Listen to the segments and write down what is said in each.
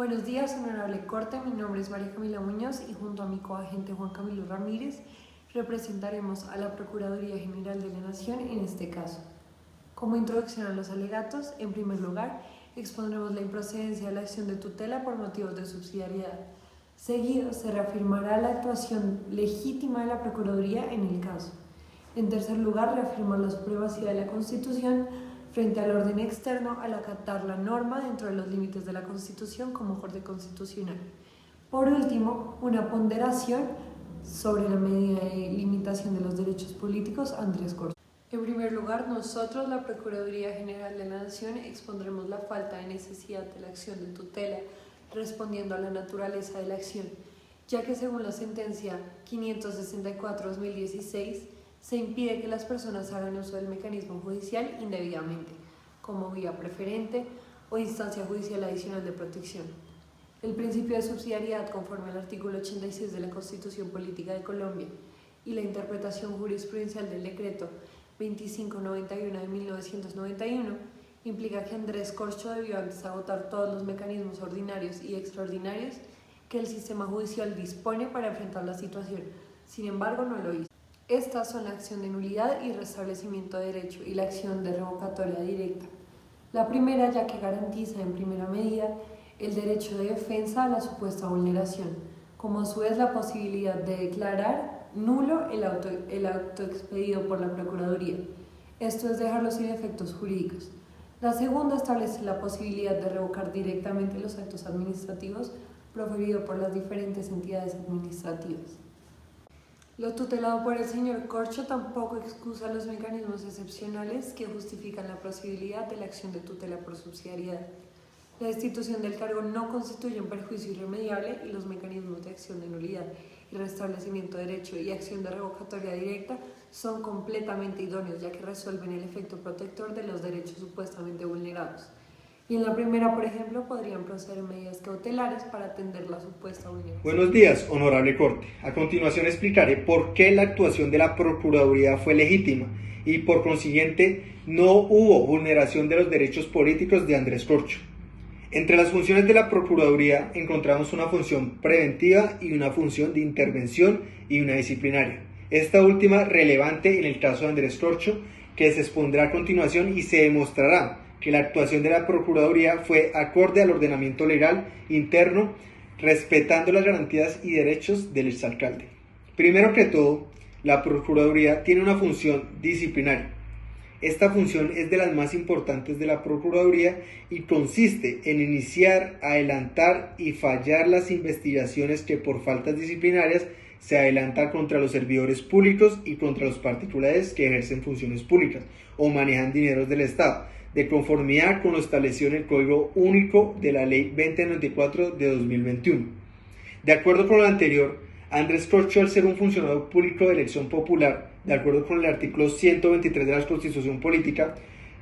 Buenos días, honorable Corte. Mi nombre es María Camila Muñoz y junto a mi coagente Juan Camilo Ramírez representaremos a la Procuraduría General de la Nación en este caso. Como introducción a los alegatos, en primer lugar, expondremos la improcedencia de la acción de tutela por motivos de subsidiariedad. Seguido, se reafirmará la actuación legítima de la Procuraduría en el caso. En tercer lugar, reafirmar la supremacía de la Constitución frente al orden externo al acatar la norma dentro de los límites de la Constitución como Corte Constitucional. Por último, una ponderación sobre la medida de limitación de los derechos políticos Andrés Corcho. En primer lugar, nosotros, la Procuraduría General de la Nación, expondremos la falta de necesidad de la acción de tutela respondiendo a la naturaleza de la acción, ya que según la sentencia 564/2016, se impide que las personas hagan uso del mecanismo judicial indebidamente, como vía preferente o instancia judicial adicional de protección. El principio de subsidiariedad, conforme al artículo 86 de la Constitución Política de Colombia, y la interpretación jurisprudencial del decreto 2591 de 1991, implica que Andrés Corcho debió antes agotar todos los mecanismos ordinarios y extraordinarios que el sistema judicial dispone para enfrentar la situación. Sin embargo, no lo hizo. Estas son la acción de nulidad y restablecimiento de derecho y la acción de revocatoria directa. La primera, ya que garantiza en primera medida el derecho de defensa a la supuesta vulneración, como a su vez la posibilidad de declarar nulo el auto expedido por la Procuraduría. Esto es dejarlo sin efectos jurídicos. La segunda establece la posibilidad de revocar directamente los actos administrativos proferidos por las diferentes entidades administrativas. Lo tutelado por el señor Corcho tampoco excusa los mecanismos excepcionales que justifican la posibilidad de la acción de tutela por subsidiariedad. La destitución del cargo no constituye un perjuicio irremediable y los mecanismos de acción de nulidad y restablecimiento de derecho y acción de revocatoria directa son completamente idóneos, ya que resuelven el efecto protector de los derechos supuestamente vulnerados. Y en la primera, por ejemplo, podrían proceder medidas cautelares para atender la supuesta vulneración. Buenos días, honorable Corte. A continuación explicaré por qué la actuación de la Procuraduría fue legítima y por consiguiente no hubo vulneración de los derechos políticos de Andrés Corcho. Entre las funciones de la Procuraduría encontramos una función preventiva y una función de intervención y una disciplinaria. Esta última relevante en el caso de Andrés Corcho, que se expondrá a continuación y se demostrará que la actuación de la Procuraduría fue acorde al ordenamiento legal interno, respetando las garantías y derechos del exalcalde. Primero que todo, la Procuraduría tiene una función disciplinaria. Esta función es de las más importantes de la Procuraduría y consiste en iniciar, adelantar y fallar las investigaciones que por faltas disciplinarias se adelantan contra los servidores públicos y contra los particulares que ejercen funciones públicas o manejan dineros del Estado, de conformidad con lo establecido en el Código Único de la Ley 2094 de 2021. De acuerdo con lo anterior, Andrés Corcho, al ser un funcionario público de elección popular, de acuerdo con el artículo 123 de la Constitución Política,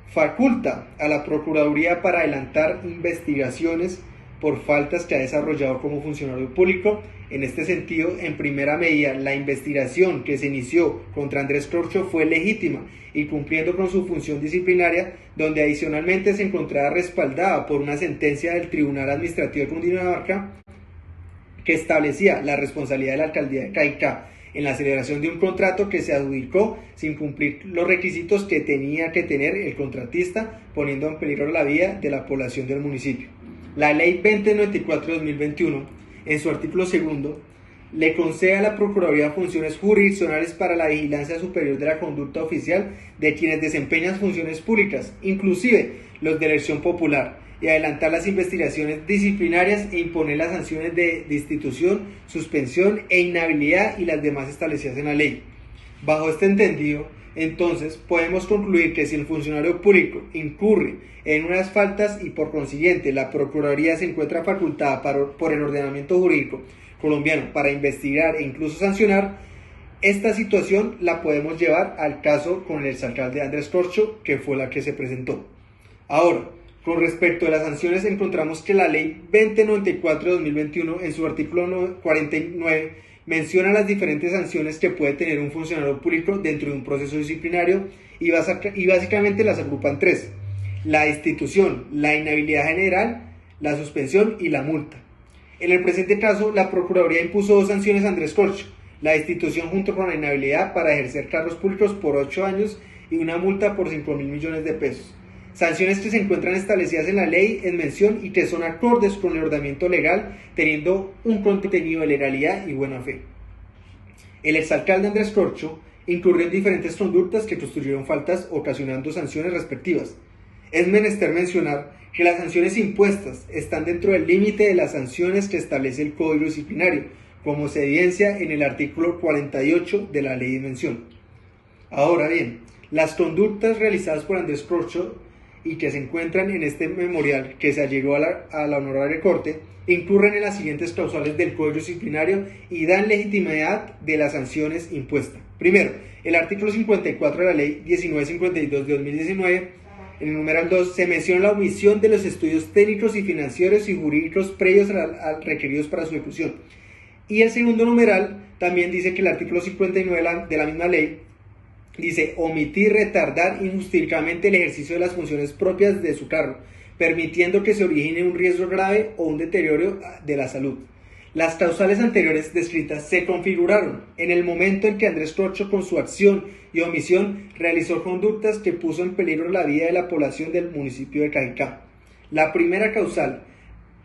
faculta a la Procuraduría para adelantar investigaciones por faltas que ha desarrollado como funcionario público. En este sentido, en primera medida, la investigación que se inició contra Andrés Corcho fue legítima y cumpliendo con su función disciplinaria, donde adicionalmente se encontraba respaldada por una sentencia del Tribunal Administrativo de Cundinamarca que establecía la responsabilidad de la alcaldía de Caicá en la celebración de un contrato que se adjudicó sin cumplir los requisitos que tenía que tener el contratista, poniendo en peligro la vida de la población del municipio. La Ley 2094-2021, en su artículo 2, le concede a la Procuraduría funciones jurisdiccionales para la vigilancia superior de la conducta oficial de quienes desempeñan funciones públicas, inclusive los de elección popular, y adelantar las investigaciones disciplinarias e imponer las sanciones de destitución, suspensión e inhabilidad y las demás establecidas en la ley. Bajo este entendido, entonces, podemos concluir que si el funcionario público incurre en unas faltas y por consiguiente la Procuraduría se encuentra facultada por el ordenamiento jurídico colombiano para investigar e incluso sancionar, esta situación la podemos llevar al caso con el exalcalde Andrés Corcho, que fue la que se presentó. Ahora, con respecto a las sanciones, encontramos que la Ley 2094-2021 en su artículo 49 menciona las diferentes sanciones que puede tener un funcionario público dentro de un proceso disciplinario y básicamente las agrupan tres: la destitución, la inhabilidad general, la suspensión y la multa. En el presente caso, la Procuraduría impuso 2 sanciones a Andrés Corcho: la destitución junto con la inhabilidad para ejercer cargos públicos por 8 años y una multa por 5.000 millones de pesos. Sanciones que se encuentran establecidas en la ley en mención y que son acordes con el ordenamiento legal, teniendo un contenido de legalidad y buena fe. El exalcalde Andrés Corcho incurrió en diferentes conductas que constituyeron faltas, ocasionando sanciones respectivas. Es menester mencionar que las sanciones impuestas están dentro del límite de las sanciones que establece el Código Disciplinario, como se evidencia en el artículo 48 de la ley de mención. Ahora bien, las conductas realizadas por Andrés Corcho y que se encuentran en este memorial que se allegó a la Honorable Corte incurren en las siguientes causales del Código Disciplinario y dan legitimidad de las sanciones impuestas. Primero, el artículo 54 de la Ley 1952 de 2019, en el numeral 2, se menciona la omisión de los estudios técnicos y financieros y jurídicos previos requeridos para su ejecución. Y el segundo numeral también dice que el artículo 59 de la misma ley dice: omitir, retardar injustificadamente el ejercicio de las funciones propias de su cargo, permitiendo que se origine un riesgo grave o un deterioro de la salud. Las causales anteriores descritas se configuraron en el momento en que Andrés Corcho, con su acción y omisión, realizó conductas que puso en peligro la vida de la población del municipio de Cajicá. La primera causal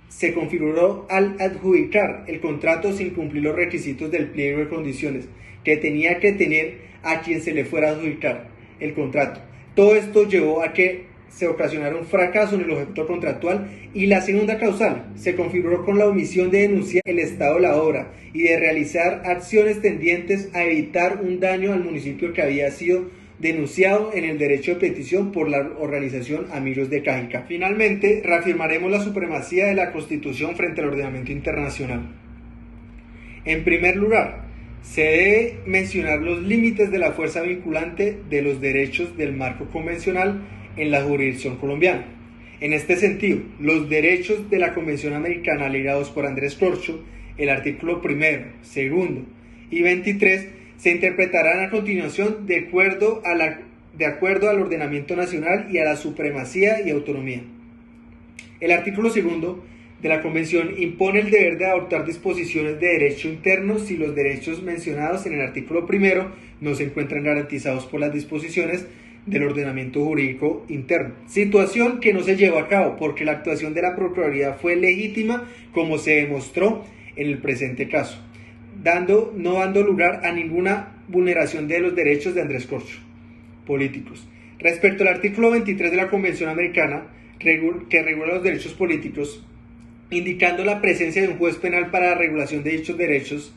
se configuró al adjudicar el contrato sin cumplir los requisitos del pliego de condiciones que tenía que tener a quien se le fuera a adjudicar el contrato. Todo esto llevó a que se ocasionara un fracaso en el objeto contractual. Y la segunda causal se configuró con la omisión de denunciar el estado de la obra y de realizar acciones tendientes a evitar un daño al municipio que había sido denunciado en el derecho de petición por la organización Amigos de Cajicá. Finalmente, reafirmaremos la supremacía de la Constitución frente al ordenamiento internacional. En primer lugar, se debe mencionar los límites de la fuerza vinculante de los derechos del marco convencional en la jurisdicción colombiana. En este sentido, los derechos de la Convención Americana alegados por Andrés Corcho, el artículo 1, 2 y 23, se interpretarán a continuación de acuerdo al ordenamiento nacional y a la supremacía y autonomía. El artículo 2 de la Convención impone el deber de adoptar disposiciones de derecho interno si los derechos mencionados en el artículo 1 no se encuentran garantizados por las disposiciones del ordenamiento jurídico interno, situación que no se llevó a cabo porque la actuación de la Procuraduría fue legítima, como se demostró en el presente caso, no dando lugar a ninguna vulneración de los derechos de Andrés Corcho políticos. Respecto al artículo 23 de la Convención Americana, que regula los derechos políticos, indicando la presencia de un juez penal para la regulación de dichos derechos,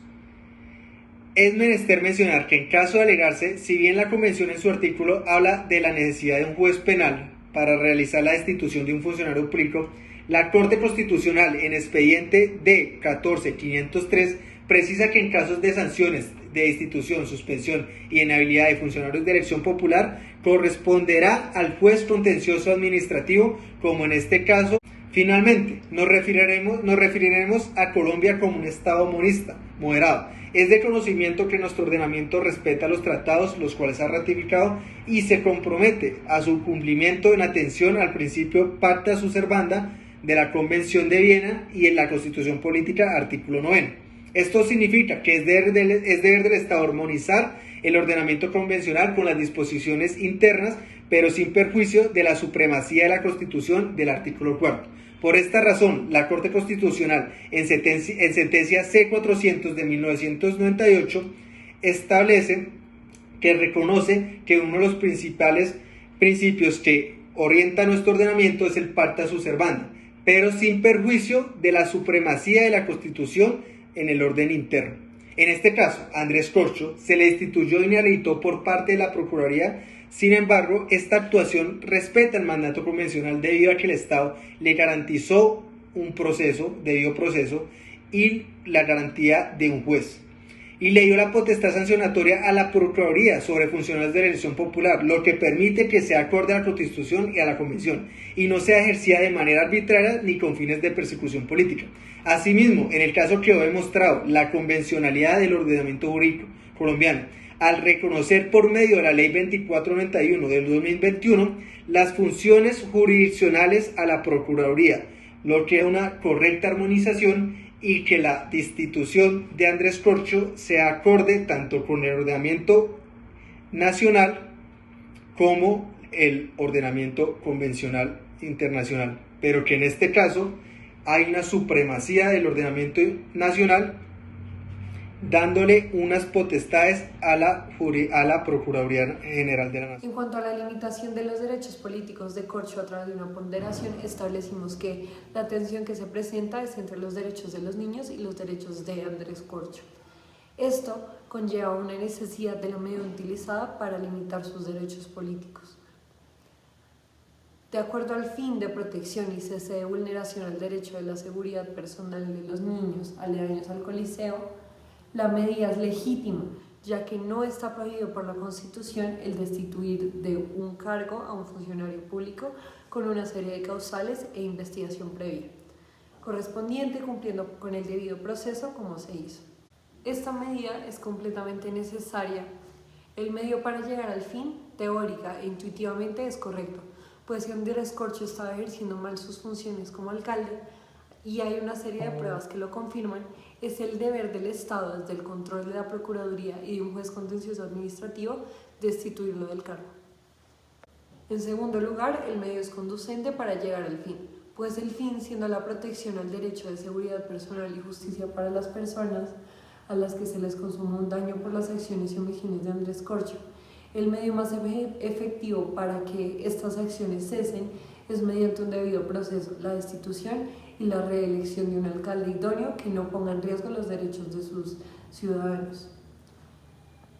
es menester mencionar que en caso de alegarse, si bien la Convención en su artículo habla de la necesidad de un juez penal para realizar la destitución de un funcionario público, la Corte Constitucional en expediente D-14-503 precisa que en casos de sanciones de destitución, suspensión y inhabilidad de funcionarios de elección popular, corresponderá al juez contencioso administrativo, como en este caso. Finalmente, nos referiremos a Colombia como un Estado monista, moderado. Es de conocimiento que nuestro ordenamiento respeta los tratados, los cuales ha ratificado, y se compromete a su cumplimiento en atención al principio pacta sunt servanda de la Convención de Viena y en la Constitución Política, artículo 9. Esto significa que es deber del Estado armonizar el ordenamiento convencional con las disposiciones internas, pero sin perjuicio de la supremacía de la Constitución del artículo 4. Por esta razón, la Corte Constitucional, en sentencia C-400 de 1998, establece que reconoce que uno de los principales principios que orienta nuestro ordenamiento es el pacta sunt servanda, pero sin perjuicio de la supremacía de la Constitución en el orden interno. En este caso, a Andrés Corcho se le destituyó y inhabilitó por parte de la Procuraduría. Sin embargo, esta actuación respeta el mandato convencional debido a que el Estado le garantizó un debido proceso y la garantía de un juez. Y le dio la potestad sancionatoria a la Procuraduría sobre funcionarios de la elección popular, lo que permite que sea acorde a la Constitución y a la Convención, y no sea ejercida de manera arbitraria ni con fines de persecución política. Asimismo, en el caso que he demostrado la convencionalidad del ordenamiento jurídico colombiano, al reconocer por medio de la Ley 2491 del 2021 las funciones jurisdiccionales a la Procuraduría, lo que es una correcta armonización y que la destitución de Andrés Corcho sea acorde tanto con el ordenamiento nacional como el ordenamiento convencional internacional, pero que en este caso hay una supremacía del ordenamiento nacional dándole unas potestades a la Procuraduría General de la Nación. En cuanto a la limitación de los derechos políticos de Corcho a través de una ponderación, establecimos que la tensión que se presenta es entre los derechos de los niños y los derechos de Andrés Corcho. Esto conlleva una necesidad de la medida utilizada para limitar sus derechos políticos. De acuerdo al fin de protección y cese de vulneración al derecho de la seguridad personal de los niños aledaños al Coliseo, la medida es legítima, ya que no está prohibido por la Constitución el destituir de un cargo a un funcionario público con una serie de causales e investigación previa, correspondiente cumpliendo con el debido proceso como se hizo. Esta medida es completamente necesaria. El medio para llegar al fin, teórica e intuitivamente, es correcto, pues si Andrés Corcho estaba ejerciendo mal sus funciones como alcalde, y hay una serie de pruebas que lo confirman, es el deber del Estado, desde el control de la Procuraduría y de un juez contencioso administrativo, destituirlo del cargo. En segundo lugar, el medio es conducente para llegar al fin, pues el fin siendo la protección al derecho de seguridad personal y justicia para las personas a las que se les consuma un daño por las acciones y omisiones de Andrés Corcho. El medio más efectivo para que estas acciones cesen es mediante un debido proceso, la destitución y la reelección de un alcalde idóneo que no ponga en riesgo los derechos de sus ciudadanos.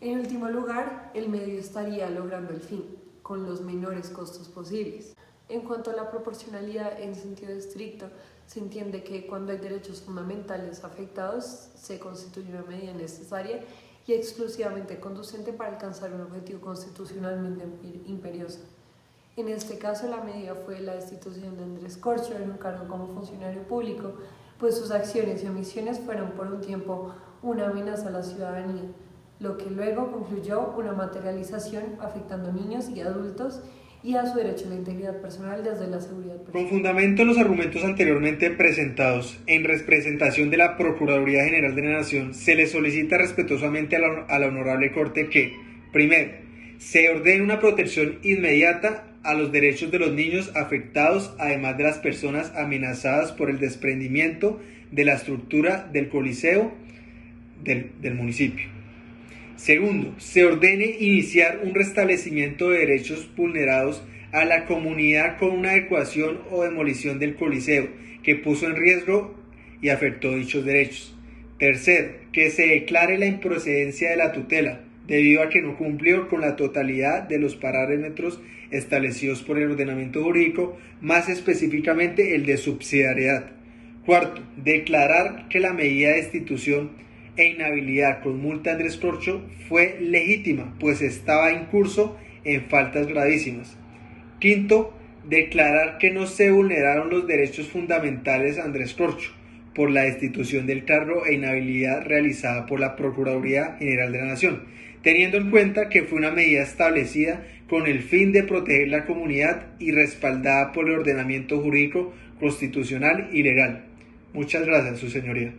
En último lugar, el medio estaría logrando el fin, con los menores costos posibles. En cuanto a la proporcionalidad en sentido estricto, se entiende que cuando hay derechos fundamentales afectados, se constituye una medida necesaria y exclusivamente conducente para alcanzar un objetivo constitucionalmente imperioso. En este caso, la medida fue la destitución de Andrés Corcho en un cargo como funcionario público, pues sus acciones y omisiones fueron por un tiempo una amenaza a la ciudadanía, lo que luego concluyó una materialización afectando a niños y adultos y a su derecho a la integridad personal desde la seguridad personal. Con fundamento en los argumentos anteriormente presentados, en representación de la Procuraduría General de la Nación, se le solicita respetuosamente a la Honorable Corte que, primero, se ordene una protección inmediata a los derechos de los niños afectados, además de las personas amenazadas por el desprendimiento de la estructura del Coliseo del municipio. Segundo, se ordene iniciar un restablecimiento de derechos vulnerados a la comunidad con una adecuación o demolición del Coliseo que puso en riesgo y afectó dichos derechos. Tercero, que se declare la improcedencia de la tutela, debido a que no cumplió con la totalidad de los parámetros establecidos por el ordenamiento jurídico, más específicamente el de subsidiariedad. Cuarto, declarar que la medida de destitución e inhabilidad con multa de Andrés Corcho fue legítima, pues estaba incurso en faltas gravísimas. Quinto, declarar que no se vulneraron los derechos fundamentales a Andrés Corcho por la destitución del cargo e inhabilidad realizada por la Procuraduría General de la Nación, teniendo en cuenta que fue una medida establecida con el fin de proteger la comunidad y respaldada por el ordenamiento jurídico constitucional y legal. Muchas gracias, Su Señoría.